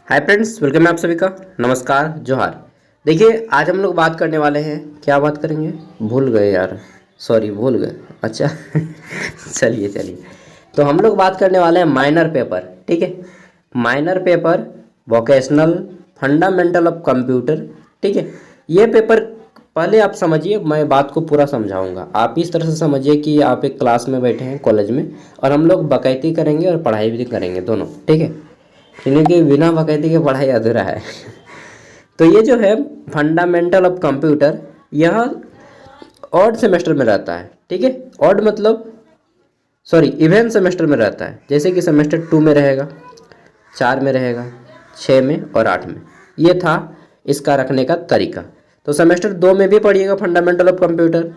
Hi friends, welcome है आप सभी का। नमस्कार, जोहार। देखिए, आज हम लोग बात करने वाले हैं। क्या बात करेंगे? भूल गए यार, सॉरी, भूल गए। अच्छा चलिए चलिए। तो हम लोग बात करने वाले हैं माइनर पेपर। ठीक है, minor paper, vocational, fundamental of computer. ठीक है, ये पेपर पहले आप समझिए, मैं बात को पूरा समझाऊंगा। आप इस तरह से समझिए कि आप एक क्लास में बैठे हैं कॉलेज में, और हम लोग बाकायदगी करेंगे और पढ़ाई भी करेंगे दोनों। ठीक है, क्योंकि बिना बाकायदगी के पढ़ाई अधूरा है। तो ये जो है फंडामेंटल ऑफ कंप्यूटर, यह ऑड सेमेस्टर में रहता है। ठीक है, ऑड मतलब सॉरी इवेंट सेमेस्टर में रहता है। जैसे कि सेमेस्टर 2 में रहेगा, 4 में रहेगा, 6 में और 8 में। ये था इसका रखने का तरीका। तो सेमेस्टर 2 में भी पढ़िएगा फंडामेंटल ऑफ कंप्यूटर,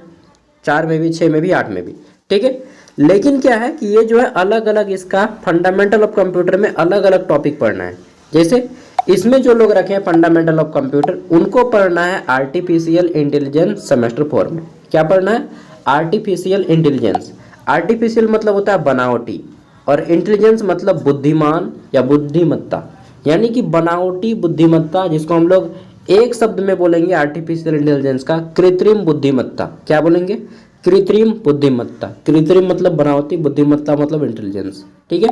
4 में भी, 6 में भी, 8 में भी। ठीक है, लेकिन क्या है कि ये जो है अलग अलग, इसका फंडामेंटल ऑफ कंप्यूटर में अलग अलग टॉपिक पढ़ना है। जैसे इसमें जो लोग रखे हैं फंडामेंटल ऑफ कंप्यूटर, उनको पढ़ना है आर्टिफिशियल इंटेलिजेंस सेमेस्टर 4 में। क्या पढ़ना है? Artificial intelligence. आर्टिफिशियल मतलब होता है बनावटी, और इंटेलिजेंस मतलब बुद्धिमान या बुद्धिमत्ता, यानी कि बनावटी बुद्धिमत्ता, जिसको हम लोग एक शब्द में बोलेंगे आर्टिफिशियल इंटेलिजेंस का, कृत्रिम बुद्धिमत्ता। क्या बोलेंगे? कृत्रिम बुद्धिमत्ता। कृत्रिम मतलब बनावटी, बुद्धिमत्ता मतलब इंटेलिजेंस। ठीक है,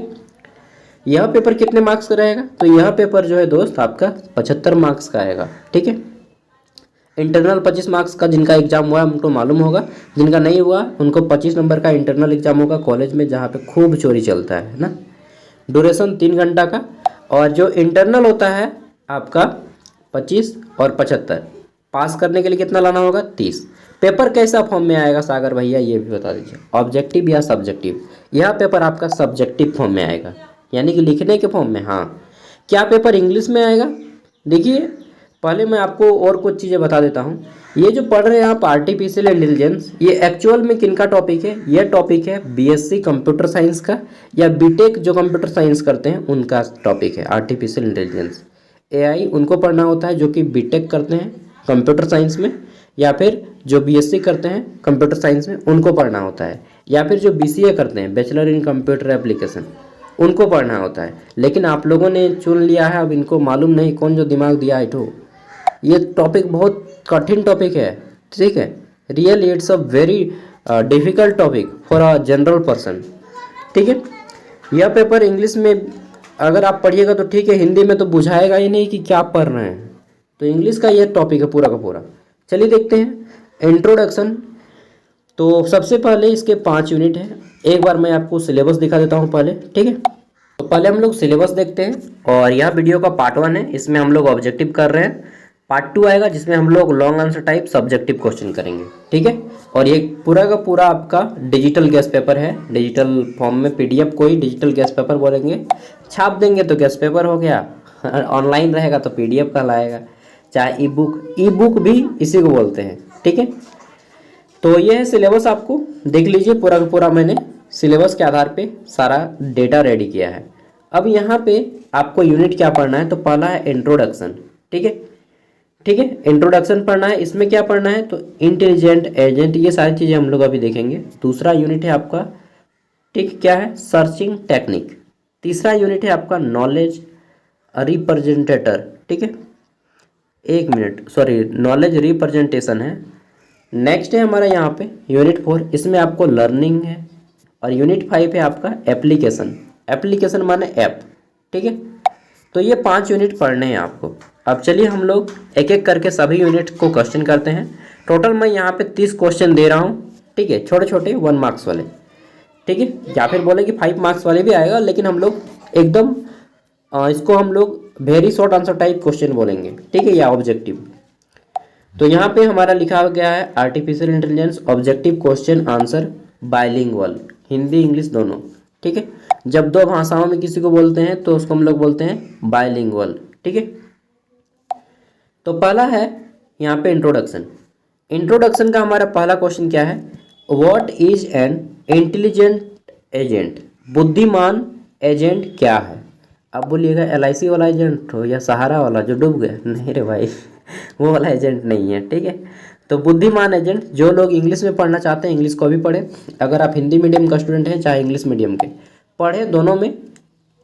यह पेपर कितने मार्क्स का रहेगा? तो यह पेपर जो है दोस्त आपका 75 मार्क्स का आएगा। ठीक है, इंटरनल 25 मार्क्स का, जिनका एग्जाम हुआ है उनको मालूम होगा, जिनका नहीं हुआ उनको 25 नंबर का इंटरनल एग्जाम होगा कॉलेज में, जहाँ पे खूब चोरी चलता है ना। ड्यूरेशन 3 घंटा का, और जो इंटरनल होता है आपका 25 और 75, पास करने के लिए कितना लाना होगा? 30। पेपर कैसा फॉर्म में आएगा सागर भैया, ये भी बता दीजिए, ऑब्जेक्टिव या सब्जेक्टिव? यह पेपर आपका सब्जेक्टिव फॉर्म में आएगा, यानी कि लिखने के फॉर्म में। हाँ, क्या पेपर इंग्लिश में आएगा? देखिए, पहले मैं आपको और कुछ चीज़ें बता देता हूँ। ये जो पढ़ रहे हैं आप आर्टिफिशियल इंटेलिजेंस, ये एक्चुअल में किनका टॉपिक है? ये टॉपिक है बीएससी कंप्यूटर साइंस का, या बीटेक जो कंप्यूटर साइंस करते हैं उनका टॉपिक है आर्टिफिशियल इंटेलिजेंस। एआई उनको पढ़ना होता है जो कि बीटेक करते हैं कंप्यूटर साइंस में, या फिर जो बीएससी करते हैं कंप्यूटर साइंस में उनको पढ़ना होता है, या फिर जो बीसीए करते हैं बैचलर इन कंप्यूटर एप्लीकेशन, उनको पढ़ना होता है। लेकिन आप लोगों ने चुन लिया है, अब इनको मालूम नहीं कौन जो दिमाग दिया है। तो ये टॉपिक बहुत कठिन टॉपिक है। ठीक है, really it's a very difficult topic for a general person. ठीक है, यह पेपर इंग्लिश में अगर आप पढ़िएगा तो ठीक है, हिंदी में तो बुझाएगा ही नहीं कि क्या पढ़ रहे हैं। तो इंग्लिश का ये टॉपिक है पूरा का पूरा। चलिए देखते हैं इंट्रोडक्शन। तो सबसे पहले इसके 5 यूनिट हैं। एक बार मैं आपको सिलेबस दिखा देता हूँ पहले। ठीक है, तो पहले हम लोग सिलेबस देखते हैं, और यह वीडियो का पार्ट 1 है, इसमें हम लोग ऑब्जेक्टिव कर रहे हैं। पार्ट 2 आएगा जिसमें हम लोग long answer type subjective question करेंगे। ठीक है, और ये पूरा का पूरा आपका डिजिटल गेस्ट पेपर है, डिजिटल फॉर्म में, पीडीएफ को ही डिजिटल गेस्ट पेपर बोलेंगे। छाप देंगे तो गेस्ट पेपर हो गया, ऑनलाइन रहेगा तो पीडीएफ कहलाएगा, चाहे ई बुक भी इसी को बोलते हैं। ठीक है, तो ये है सिलेबस, आपको देख लीजिए पूरा का पूरा। मैंने सिलेबस के आधार पे सारा डेटा रेडी किया है। अब यहाँ पे आपको यूनिट क्या पढ़ना है? तो पहला है इंट्रोडक्शन। ठीक है, ठीक है, इंट्रोडक्शन पढ़ना है। इसमें क्या पढ़ना है? तो इंटेलिजेंट एजेंट, ये सारी चीज़ें हम लोग अभी देखेंगे। दूसरा यूनिट है आपका, ठीक, क्या है? Searching technique. तीसरा यूनिट है आपका नॉलेज रिप्रेजेंटेटर। ठीक है, 1 मिनट, सॉरी, नॉलेज रिप्रेजेंटेशन है। नेक्स्ट है हमारा यहाँ पे यूनिट 4, इसमें आपको लर्निंग है। और यूनिट 5 है आपका एप्लीकेशन। एप्लीकेशन माने ऐप। ठीक है, तो ये 5 यूनिट पढ़ने हैं आपको। अब चलिए हम लोग एक एक करके सभी यूनिट को क्वेश्चन करते हैं। टोटल मैं यहाँ पे 30 क्वेश्चन दे रहा हूँ। ठीक है, छोटे छोटे 1 मार्क्स वाले। ठीक है, या फिर बोले कि 5 मार्क्स वाले भी आएगा, लेकिन हम लोग एकदम इसको हम लोग very short answer type question बोलेंगे। ठीक है, या ऑब्जेक्टिव। तो यहाँ पे हमारा लिखा गया है artificial intelligence objective question answer bilingual, Hindi English दोनों। ठीक है, जब 2 भाषाओं में किसी को बोलते हैं तो उसको हम लोग बोलते हैं बाइलिंगुअल। ठीक है, तो पहला है यहाँ पे इंट्रोडक्शन। इंट्रोडक्शन का हमारा पहला क्वेश्चन क्या है? What is an intelligent agent? बुद्धिमान एजेंट क्या है? अब बोलिएगा एलआईसी वाला एजेंट हो या सहारा वाला जो डूब गया? नहीं रे भाई, वो वाला एजेंट नहीं है। ठीक है, तो बुद्धिमान एजेंट, जो लोग इंग्लिश में पढ़ना चाहते हैं इंग्लिश को भी पढ़े, अगर आप हिंदी मीडियम का स्टूडेंट हैं चाहे इंग्लिश मीडियम के, पढ़े दोनों में।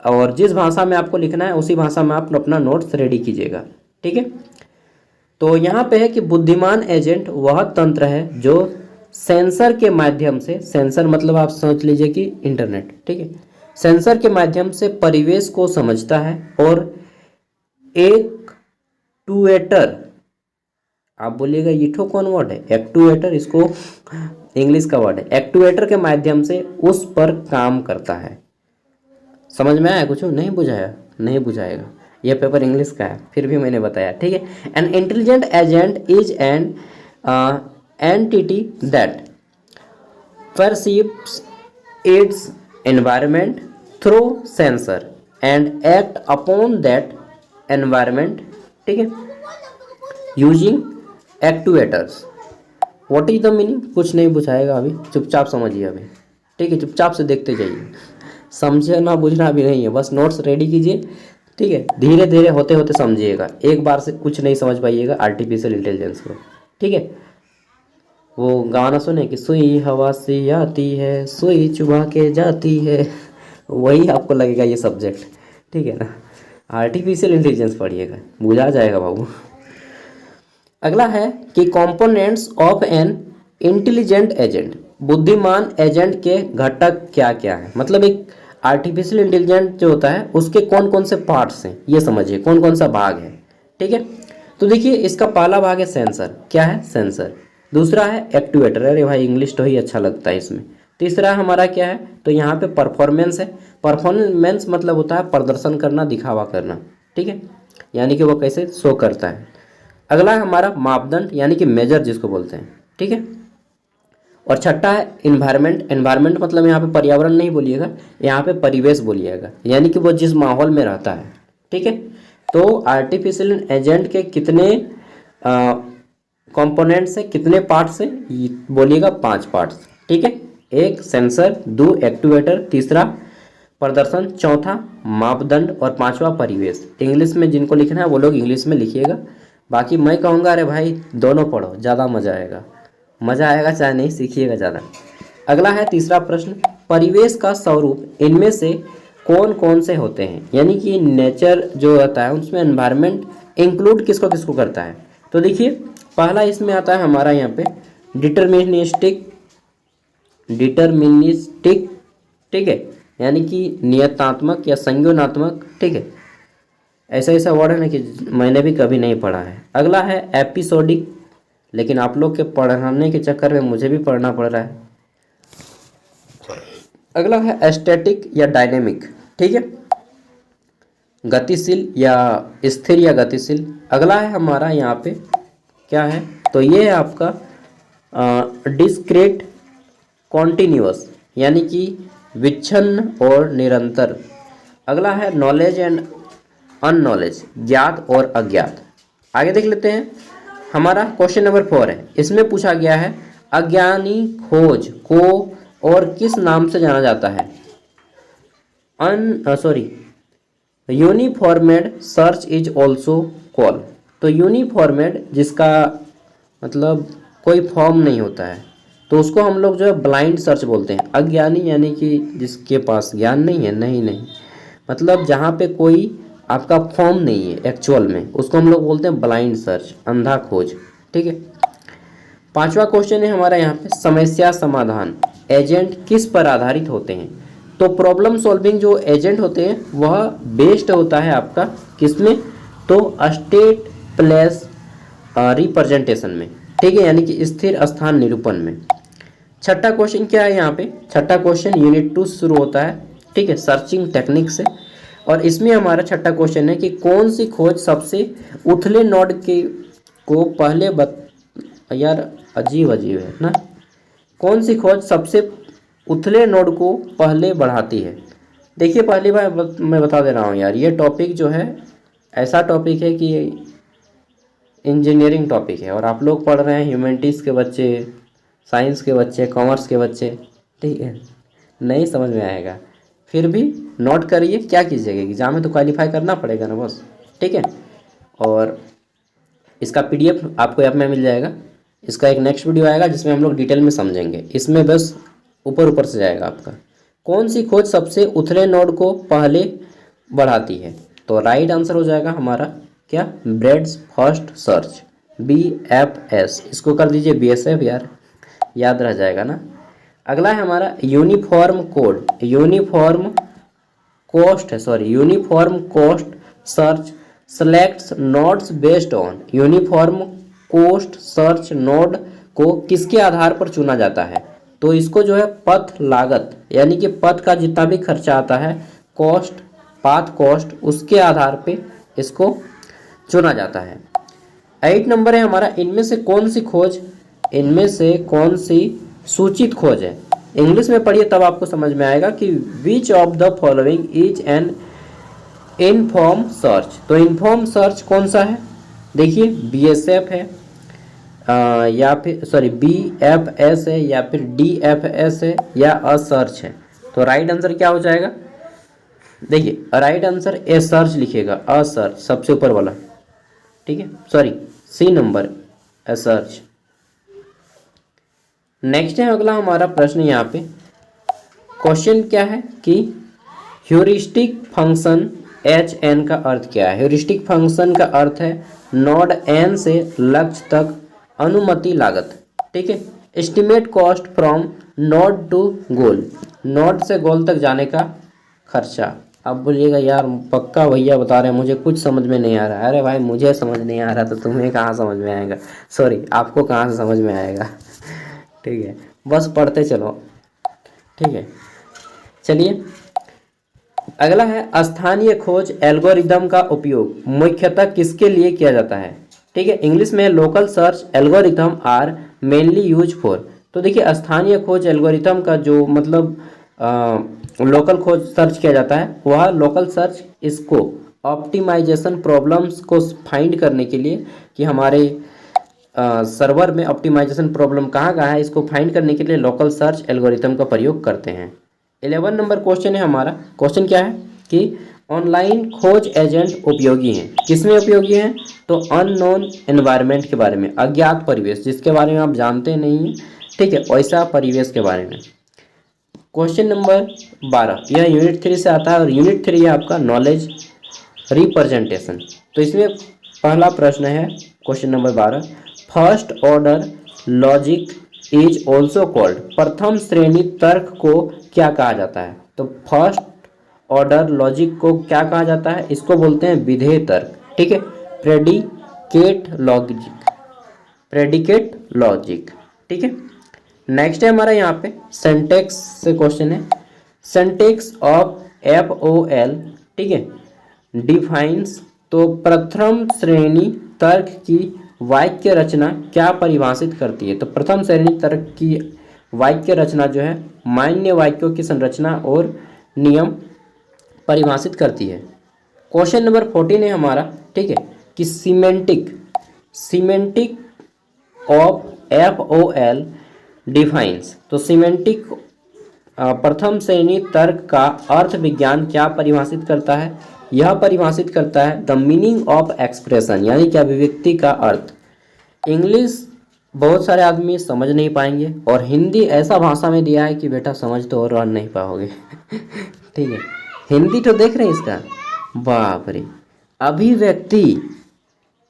और जिस भाषा में आपको लिखना है उसी भाषा में आप अपना नोट्स रेडी कीजिएगा। ठीक है, तो यहाँ पे है कि बुद्धिमान एजेंट वह तंत्र है जो सेंसर के माध्यम से, सेंसर मतलब आप समझ लीजिए कि इंटरनेट, ठीक है, सेंसर के माध्यम से परिवेश को समझता है और एक्टुएटर, आप बोलिएगा ईठो कौन वर्ड है, एक्टुएटर, इसको इंग्लिश का वर्ड है, एक्टुएटर के माध्यम से उस पर काम करता है। समझ में आया कुछ? नहीं बुझाया? नहीं बुझाएगा, यह पेपर इंग्लिश का है, फिर भी मैंने बताया। ठीक है, an intelligent agent is an entity that perceives its environment through sensor and act upon that environment, ठीक है, using actuators। What is the meaning? कुछ नहीं बुझाएगा अभी, चुपचाप समझिए अभी। ठीक है, चुपचाप से देखते जाइए, समझना बुझना भी नहीं है, बस नोट्स रेडी कीजिए। ठीक है, धीरे धीरे होते होते समझिएगा, एक बार से कुछ नहीं समझ पाइएगा आर्टिफिशियल इंटेलिजेंस को। ठीक है, वो गाना सुने कि सुई हवा से आती है, सुई चुभा के जाती है, वही आपको लगेगा ये सब्जेक्ट। ठीक है ना, आर्टिफिशियल इंटेलिजेंस पढ़िएगा, बुझा जाएगा बाबू। अगला है कि components of an intelligent agent, बुद्धिमान एजेंट के घटक क्या क्या है, मतलब एक आर्टिफिशियल इंटेलिजेंट जो होता है उसके कौन कौन से पार्ट्स हैं, ये समझिए कौन कौन सा भाग है। ठीक है, तो देखिए इसका पहला भाग है सेंसर, क्या है? सेंसर। दूसरा है एक्टुएटर, अरे भाई इंग्लिश तो ही अच्छा लगता है इसमें। तीसरा हमारा क्या है? तो यहाँ पे परफॉर्मेंस है, परफॉर्मेंस मतलब होता है प्रदर्शन करना, दिखावा करना। ठीक है, यानी कि वो कैसे शो करता है। अगला है हमारा मापदंड, यानी कि मेजर जिसको बोलते हैं। ठीक है, और छठा है इन्वायरमेंट। इन्वायरमेंट मतलब यहाँ पे पर्यावरण नहीं बोलिएगा, यहाँ पे परिवेश बोलिएगा, यानी कि वो जिस माहौल में रहता है। ठीक है, तो आर्टिफिशियल एजेंट के कितने कंपोनेंट्स है, कितने पार्ट्स हैं, बोलिएगा 5 पार्ट्स। ठीक है, एक सेंसर, 2 एक्टुएटर, तीसरा प्रदर्शन, चौथा मापदंड और पांचवा परिवेश। इंग्लिश में जिनको लिखना है वो लोग इंग्लिश में लिखिएगा, बाकी मैं कहूँगा अरे भाई दोनों पढ़ो, ज़्यादा मज़ा आएगा, मज़ा आएगा चाहे नहीं, सीखिएगा ज़्यादा। अगला है तीसरा प्रश्न, परिवेश का स्वरूप इनमें से कौन कौन से होते हैं, यानी कि नेचर जो होता है उसमें एनवायरनमेंट इंक्लूड किसको किसको करता है। तो देखिए पहला इसमें आता है हमारा यहाँ पे डिटर्मिनिस्टिक, ठीक है, यानी कि नियतात्मक या संज्ञानात्मक। ठीक है, ऐसा ऐसा वर्ड है ना कि मैंने भी कभी नहीं पढ़ा है। अगला है एपिसोडिक, लेकिन आप लोग के पढ़ाने के चक्कर में मुझे भी पढ़ना पड़ रहा है। अगला है एस्थेटिक या डायनेमिक, ठीक है, गतिशील या स्थिर या गतिशील। अगला है हमारा यहाँ पे क्या है, तो ये है आपका डिस्क्रीट कॉन्टिन्यूअस, यानी कि विच्छिन्न और निरंतर। अगला है नॉलेज एंड अननॉलेज, ज्ञात और अज्ञात। आगे देख लेते हैं, हमारा क्वेश्चन नंबर 4 है, इसमें पूछा गया है अज्ञानी खोज को और किस नाम से जाना जाता है। यूनिफॉर्मेड सर्च इज ऑल्सो कॉल्ड। तो यूनिफॉर्मेड जिसका मतलब कोई फॉर्म नहीं होता है, तो उसको हम लोग जो है ब्लाइंड सर्च बोलते हैं। अज्ञानी यानी कि जिसके पास ज्ञान नहीं है, नहीं मतलब जहाँ पे कोई आपका फॉर्म नहीं है एक्चुअल में, उसको हम लोग बोलते हैं ब्लाइंड सर्च, अंधा खोज। ठीक है, पांचवा क्वेश्चन है हमारा यहाँ पे समस्या समाधान एजेंट किस पर आधारित होते हैं। तो प्रॉब्लम सॉल्विंग जो एजेंट होते हैं वह बेस्ड होता है आपका किसमें, तो स्टेट प्लेस रिप्रेजेंटेशन में। ठीक है, यानी कि स्थिर स्थान निरूपण में। छठा क्वेश्चन क्या है यहाँ पे, छठा क्वेश्चन यूनिट 2 शुरू होता है, ठीक है, सर्चिंग टेक्निक से। और इसमें हमारा छठा क्वेश्चन है कि कौन सी खोज सबसे उथले नोड के को पहले यार अजीब है ना, कौन सी खोज सबसे उथले नोड को पहले बढ़ाती है। देखिए पहली बार मैं बता दे रहा हूँ यार, ये टॉपिक जो है ऐसा टॉपिक है कि इंजीनियरिंग टॉपिक है, और आप लोग पढ़ रहे हैं ह्यूमैनिटीज़ के बच्चे, साइंस के बच्चे, कॉमर्स के बच्चे। ठीक है, नहीं समझ में आएगा, फिर भी नोट करिए, क्या कीजिएगा, एग्जाम में तो क्वालिफाई करना पड़ेगा ना बस। ठीक है, और इसका PDF आपको ऐप में मिल जाएगा। इसका एक नेक्स्ट वीडियो आएगा जिसमें हम लोग डिटेल में समझेंगे, इसमें बस ऊपर से जाएगा आपका। कौन सी खोज सबसे उथले नोड को पहले बढ़ाती है। तो राइट आंसर हो जाएगा हमारा क्या, ब्रेड्स फर्स्ट सर्च, BFS। इसको कर दीजिए BSF यार, याद रह जाएगा ना। अगला है हमारा uniform code, uniform cost search selects nodes based on. Uniform cost search node को किसके आधार पर चुना जाता है? तो इसको जो है पथ लागत, यानी कि पथ का जितना भी खर्चा आता है, कॉस्ट, पाथ कॉस्ट, उसके आधार पे इसको चुना जाता है। 8 नंबर है हमारा, इनमें से कौन सी सूचित खोज है? इंग्लिश में पढ़िए तब आपको समझ में आएगा कि which of the following is an inform search. तो इनफॉर्म सर्च कौन सा है? देखिए BSF है या फिर BFS है, या फिर DFS है, या असर्च है। तो राइट आंसर क्या हो जाएगा? देखिए राइट आंसर ए सर्च लिखिएगा, असर्च सबसे ऊपर वाला, ठीक है, C number A search. Next है अगला हमारा प्रश्न, यहाँ पे क्वेश्चन क्या है कि ह्यूरिस्टिक फंक्शन HN का अर्थ क्या है? ह्यूरिस्टिक फंक्शन का अर्थ है नोड N से लक्ष्य तक अनुमति लागत, ठीक है। Estimate cost from node to goal, node से गोल तक जाने का खर्चा। अब बोलिएगा यार पक्का भैया बता रहे हैं, मुझे कुछ समझ में नहीं आ रहा। अरे भाई मुझे समझ नहीं आ रहा तो तुम्हें कहाँ समझ में आएगा, आपको कहाँ से समझ में आएगा। ठीक है, बस पढ़ते चलो, ठीक है। चलिए अगला है स्थानीय खोज एल्गोरिदम का उपयोग मुख्यतः किसके लिए किया जाता है? ठीक है, इंग्लिश में local search algorithm are mainly use for. तो देखिए स्थानीय खोज एल्गोरिथम का जो मतलब लोकल खोज सर्च किया जाता है, वह लोकल सर्च इसको ऑप्टिमाइजेशन प्रॉब्लम्स को फाइंड करने के लिए कि हमारे सर्वर में ऑप्टिमाइजेशन प्रॉब्लम कहाँ कहाँ है, इसको फाइंड करने के लिए लोकल सर्च एल्गोरिथम का प्रयोग करते हैं। 11 नंबर क्वेश्चन है हमारा। क्वेश्चन क्या है कि ऑनलाइन खोज एजेंट उपयोगी हैं, किसमें उपयोगी हैं? तो अननोन एनवायरनमेंट के बारे में, अज्ञात परिवेश जिसके बारे में आप जानते नहीं हैं, ठीक है, वैसा परिवेश के बारे में। क्वेश्चन नंबर 12, यह यूनिट 3 से आता है और यूनिट 3 है आपका नॉलेज रिप्रेजेंटेशन। तो इसमें पहला प्रश्न है question number 12, first order logic is also called, प्रथम श्रेणी तर्क को क्या कहा जाता है? तो फर्स्ट ऑर्डर लॉजिक को क्या कहा जाता है? इसको बोलते हैं विधेय तर्क, ठीक है, प्रेडिकेट लॉजिक, ठीक है। नेक्स्ट है हमारा यहाँ पे सिंटैक्स से क्वेश्चन है, सिंटैक्स ऑफ FOL, ठीक है, डिफाइंस। तो प्रथम श्रेणी तर्क की वाक्य रचना क्या परिभाषित करती है? तो प्रथम श्रेणी तर्क की वाक्य रचना जो है मान्य वाक्यों की संरचना और नियम परिभाषित करती है। क्वेश्चन नंबर 14 है हमारा, ठीक है, कि सीमेंटिक ऑफ FOL डिफाइंस। तो सीमेंटिक प्रथम श्रेणी तर्क का अर्थ विज्ञान क्या परिभाषित करता है? यह परिभाषित करता है द मीनिंग ऑफ एक्सप्रेशन, यानी कि अभिव्यक्ति का अर्थ। इंग्लिश बहुत सारे आदमी समझ नहीं पाएंगे और हिंदी ऐसा भाषा में दिया है कि बेटा समझ तो और नहीं पाओगे। ठीक है, हिंदी तो देख रहे हैं इसका, बाप रे, अभिव्यक्ति,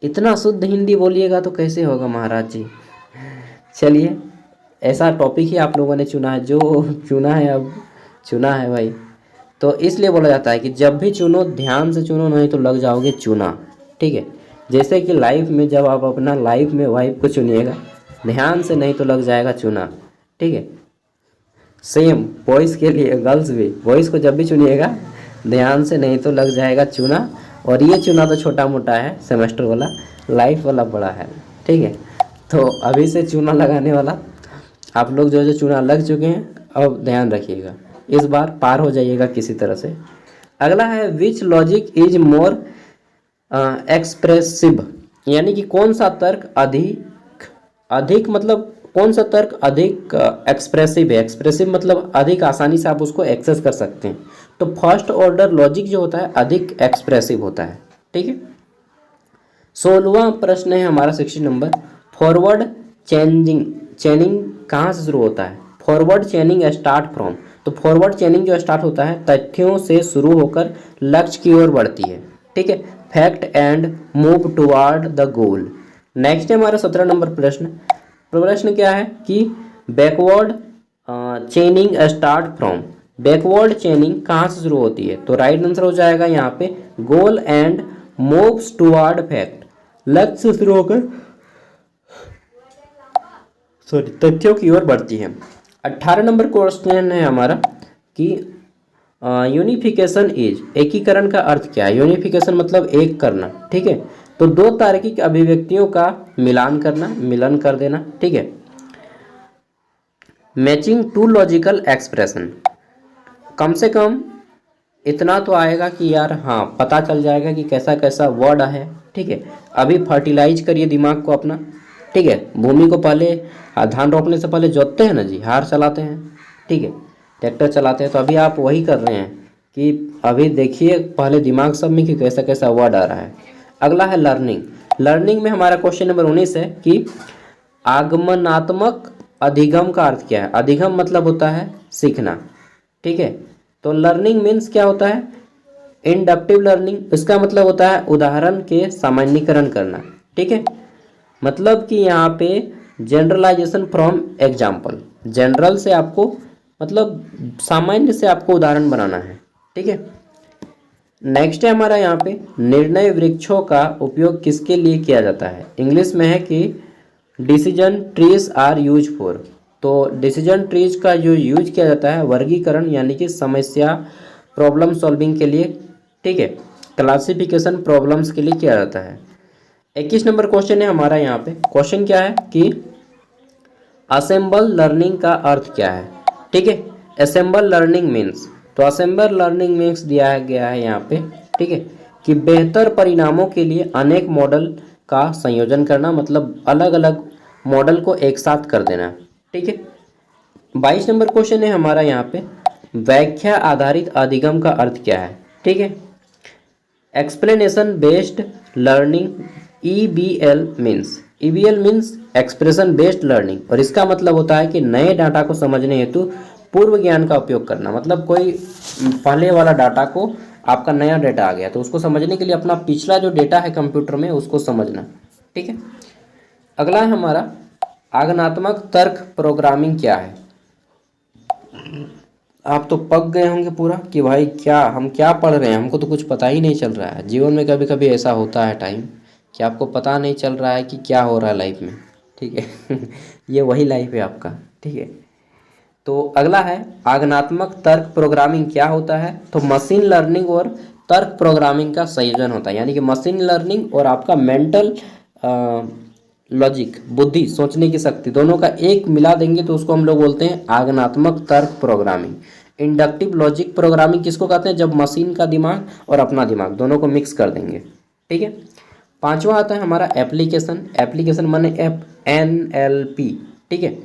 इतना शुद्ध हिंदी बोलिएगा तो कैसे होगा महाराज जी। चलिए ऐसा टॉपिक ही आप लोगों ने चुना है, जो चुना है अब चुना है भाई। तो इसलिए बोला जाता है कि जब भी चुनो ध्यान से चुनो, नहीं तो लग जाओगे चुना, ठीक है। जैसे कि लाइफ में जब आप अपना लाइफ में वाइफ को चुनिएगा ध्यान से, नहीं तो लग जाएगा चुना, ठीक है। सेम बॉयज़ के लिए, गर्ल्स भी, बॉयज़ को जब भी चुनिएगा ध्यान से, नहीं तो लग जाएगा चुना। और ये चुना तो छोटा मोटा है, सेमेस्टर वाला, लाइफ वाला बड़ा है, ठीक है। तो अभी से चुना लगाने वाला आप लोग जो चुना लग चुके हैं, अब ध्यान रखिएगा, इस बार पार हो जाइएगा किसी तरह से। अगला है विच लॉजिक इज मोर एक्सप्रेसिव, यानी कि कौन सा तर्क अधिक मतलब कौन सा तर्क अधिक एक्सप्रेसिव है? एक्सप्रेसिव मतलब अधिक आसानी से आप उसको एक्सेस कर सकते हैं। तो फर्स्ट ऑर्डर लॉजिक जो होता है अधिक एक्सप्रेसिव होता है, ठीक है। 16वां प्रश्न है हमारा 16 नंबर, फॉरवर्ड चेनिंग कहाँ से शुरू होता है? Forward चेनिंग start from. तो तो फॉरवर्ड चेनिंग जो स्टार्ट होता है तथ्यों से शुरू होकर लक्ष्य की ओर बढ़ती है, ठीक है। Fact and move toward the goal. Next है हमारा 17 नंबर प्रश्न। प्रश्न क्या है कि बैकवर्ड चेनिंग स्टार्ट फ्रॉम। बैकवर्ड चेनिंग कहाँ से शुरू होती है? तो राइट आंसर हो जाएगा यहाँ पे goal and moves toward fact. लक्ष्य से शुरू होकर तथ्यों की ओर बढ़ती है। 18 नंबर क्वेश्चन है हमारा कि यूनिफिकेशन इज, एकीकरण का अर्थ क्या है? यूनिफिकेशन मतलब एक करना, ठीक है। तो दो तार्किक अभिव्यक्तियों का मिलान करना, मिलन कर देना, ठीक है। मैचिंग टू लॉजिकल एक्सप्रेशन, कम से कम इतना तो आएगा कि यार हाँ पता चल जाएगा कि कैसा कैसा वर्ड है, ठीक है। अभी फर्टिलाइज करिए दिमाग को अपना, ठीक है। भूमि को पहले धान रोपने से पहले जोतते हैं ना जी, हार चलाते हैं, ठीक है, ट्रैक्टर चलाते हैं। तो अभी आप वही कर रहे हैं कि अभी देखिए पहले दिमाग सब में कि कैसा कैसा वर्ड आ रहा है। अगला है लर्निंग। लर्निंग में हमारा क्वेश्चन नंबर 19 है कि आगमनात्मक अधिगम का अर्थ क्या है? अधिगम मतलब होता है सीखना, ठीक है। तो लर्निंग मीन्स क्या होता है? Inductive learning. इसका मतलब होता है उदाहरण के सामान्यीकरण करना, ठीक है। मतलब कि यहाँ पे जनरलाइजेशन फ्रॉम एग्जाम्पल, जनरल से आपको मतलब सामान्य से आपको उदाहरण बनाना है, ठीक है। नेक्स्ट है हमारा यहाँ पे निर्णय वृक्षों का उपयोग किसके लिए किया जाता है? इंग्लिश में है कि decision trees are use for. तो डिसीजन ट्रीज का जो यूज किया जाता है वर्गीकरण यानी कि समस्या प्रॉब्लम सॉल्विंग के लिए, ठीक है, क्लासिफिकेशन प्रॉब्लम्स के लिए किया जाता है। 21 नंबर क्वेश्चन है हमारा यहाँ पे। क्वेश्चन क्या है कि असेंबल लर्निंग का अर्थ क्या है? ठीक है, असेंबल लर्निंग मीन्स, तो असेंबल लर्निंग मीन्स दिया गया है यहाँ पे, ठीक है, कि बेहतर परिणामों के लिए अनेक मॉडल का संयोजन करना, मतलब अलग अलग मॉडल को एक साथ कर देना, ठीक है। 22 नंबर क्वेश्चन है हमारा यहाँ पे व्याख्या आधारित अधिगम का अर्थ क्या है? ठीक है, explanation based learning, EBL means expression based learning, और इसका मतलब होता है कि नए डाटा को समझने हेतु पूर्व ज्ञान का उपयोग करना। मतलब कोई पहले वाला डाटा को, आपका नया डाटा आ गया तो उसको समझने के लिए अपना पिछला जो डेटा है कंप्यूटर में उसको समझना, ठीक है। अगला है हमारा आगमनात्मक तर्क प्रोग्रामिंग क्या है? आप तो पक गए होंगे पूरा कि भाई क्या हम क्या पढ़ रहे हैं, हमको तो कुछ पता ही नहीं चल रहा है। जीवन में कभी कभी ऐसा होता है टाइम कि आपको पता नहीं चल रहा है कि क्या हो रहा है लाइफ में, ठीक है। ये वही लाइफ है आपका, ठीक है। तो अगला है आगमनात्मक तर्क प्रोग्रामिंग क्या होता है? तो मशीन लर्निंग और तर्क प्रोग्रामिंग का संयोजन होता है, यानी कि मशीन लर्निंग और आपका मेंटल लॉजिक, बुद्धि, सोचने की शक्ति, दोनों का एक मिला देंगे तो उसको हम लोग बोलते हैं आगमनात्मक तर्क प्रोग्रामिंग। इंडक्टिव लॉजिक प्रोग्रामिंग किसको कहते हैं? जब मशीन का दिमाग और अपना दिमाग दोनों को मिक्स कर देंगे, ठीक है। पांचवा आता है हमारा एप्लीकेशन। एप्लीकेशन माने NLP, ठीक है।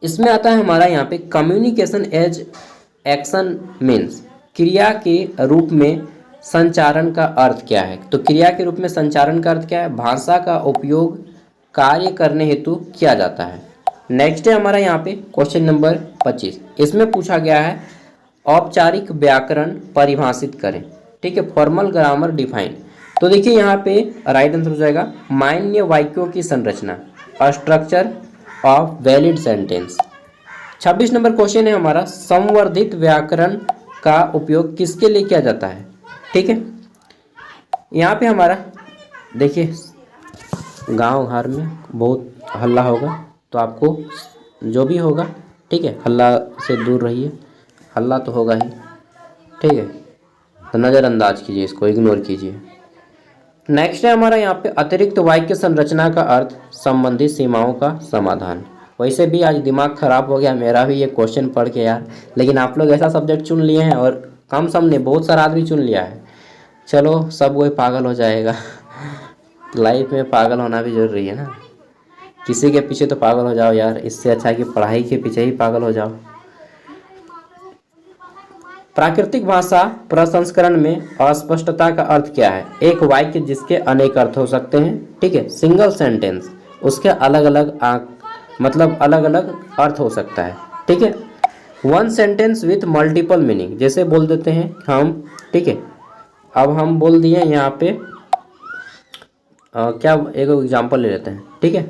इसमें आता है हमारा यहाँ पे कम्युनिकेशन एज एक्शन मीन्स, क्रिया के रूप में संचारण का अर्थ क्या है? तो क्रिया के रूप में संचारण का अर्थ क्या है? भाषा का उपयोग कार्य करने हेतु किया जाता है। नेक्स्ट है हमारा यहाँ पे क्वेश्चन नंबर 25। इसमें पूछा गया है औपचारिक व्याकरण परिभाषित करें, ठीक है, फॉर्मल ग्रामर डिफाइन। तो देखिए यहाँ पे राइट आंसर हो जाएगा मान्य वाक्यों की संरचना, structure of valid sentence. 26 number question है हमारा संवर्धित व्याकरण का उपयोग किसके लिए किया जाता है? ठीक है, यहाँ पे हमारा देखिए गांव घर में बहुत हल्ला होगा तो आपको जो भी होगा, ठीक है, हल्ला से दूर रहिए, हल्ला तो होगा ही, ठीक है, तो नज़रअंदाज कीजिए, इसको इग्नोर कीजिए। नेक्स्ट है हमारा यहाँ पे अतिरिक्त वाक्य संरचना का अर्थ संबंधित सीमाओं का समाधान। वैसे भी आज दिमाग खराब हो गया मेरा भी ये क्वेश्चन पढ़ के यार, लेकिन आप लोग ऐसा सब्जेक्ट चुन लिए हैं और कम सम ने बहुत सारा आदमी चुन लिया है। चलो सब कोई पागल हो जाएगा। लाइफ में पागल होना भी जरूरी है ना, किसी के पीछे तो पागल हो जाओ यार, इससे अच्छा कि पढ़ाई के पीछे ही पागल हो जाओ। प्राकृतिक भाषा प्रसंस्करण में अस्पष्टता का अर्थ क्या है? एक वाक्य जिसके अनेक अर्थ हो सकते हैं, ठीक है, सिंगल सेंटेंस, उसके अलग अलग मतलब अलग अलग अर्थ हो सकता है, ठीक है। One sentence with multiple meaning, जैसे बोल देते हैं हम, ठीक है। अब हम बोल दिए यहाँ पे क्या, एक एग्जांपल ले लेते हैं, ठीक है।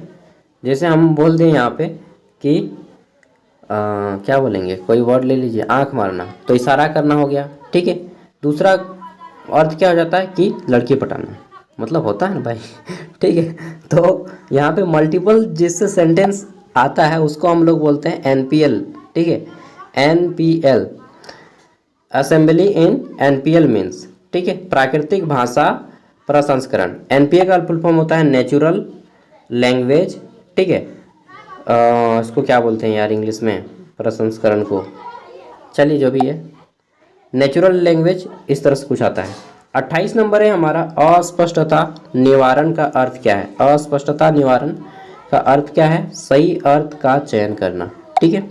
जैसे हम बोल दें यहाँ पे कि क्या बोलेंगे, कोई वर्ड ले लीजिए, आंख मारना, तो इशारा करना हो गया, ठीक है। दूसरा अर्थ क्या हो जाता है कि लड़की पटाना, मतलब होता है ना भाई ठीक है। तो यहाँ पे मल्टीपल जिससे सेंटेंस आता है उसको हम लोग बोलते हैं एनपीएल, ठीक है। NPL, assembly in NPL means, ठीक है, प्राकृतिक भाषा प्रसंस्करण। एनपीए का फुल फॉर्म होता है नेचुरल लैंग्वेज, ठीक है। इसको क्या बोलते हैं यार इंग्लिश में प्रसंस्करण को, चलिए जो भी है, नेचुरल लैंग्वेज, इस तरह से कुछ आता है। 28 नंबर है हमारा, अस्पष्टता निवारण का अर्थ क्या है। अस्पष्टता निवारण का अर्थ क्या है, सही अर्थ का चयन करना, ठीक है।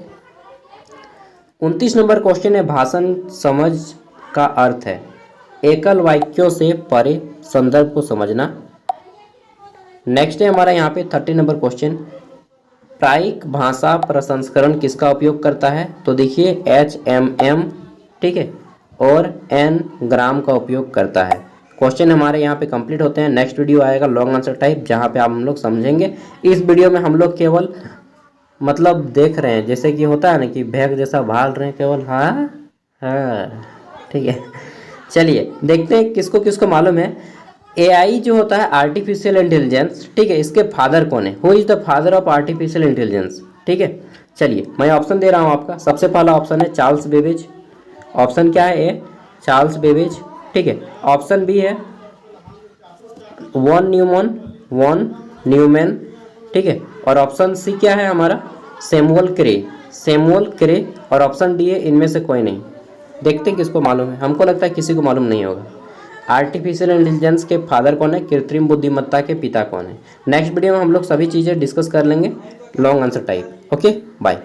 29 नंबर क्वेश्चन है, भाषण समझ का अर्थ है एकल वाक्यों से परे संदर्भ को समझना। नेक्स्ट है हमारा यहाँ पे 30 नंबर क्वेश्चन, प्रायिक भाषा प्रसंस्करण किसका उपयोग करता है, तो देखिए HMM, ठीक है, और N-ग्राम का उपयोग करता है। क्वेश्चन हमारे यहाँ पे कंप्लीट होते हैं। नेक्स्ट वीडियो आएगा लॉन्ग आंसर टाइप, जहाँ पे आप हम लोग समझेंगे। इस वीडियो में हम लोग केवल मतलब देख रहे हैं, जैसे कि होता है ना कि भैंस जैसा भाल रहे हैं केवल, हाँ हाँ, ठीक है। चलिए देखते हैं किसको किसको मालूम है AI जो होता है आर्टिफिशियल इंटेलिजेंस, ठीक है, इसके फादर कौन है, who is the father of artificial intelligence, ठीक है। चलिए मैं ऑप्शन दे रहा हूँ आपका। सबसे पहला ऑप्शन है चार्ल्स बेबेज, ऑप्शन क्या है ए, चार्ल्स बेबेज, ठीक है। ऑप्शन बी है वॉन न्यूमैन, ठीक है। और ऑप्शन सी क्या है हमारा, सैमुअल क्रे, और ऑप्शन डी है इनमें से कोई नहीं। देखते हैं किसको मालूम है, हमको लगता है किसी को मालूम नहीं होगा। आर्टिफिशियल इंटेलिजेंस के फादर कौन है, कृत्रिम बुद्धिमत्ता के पिता कौन है। नेक्स्ट वीडियो में हम लोग सभी चीज़ें डिस्कस कर लेंगे long answer type. Okay bye.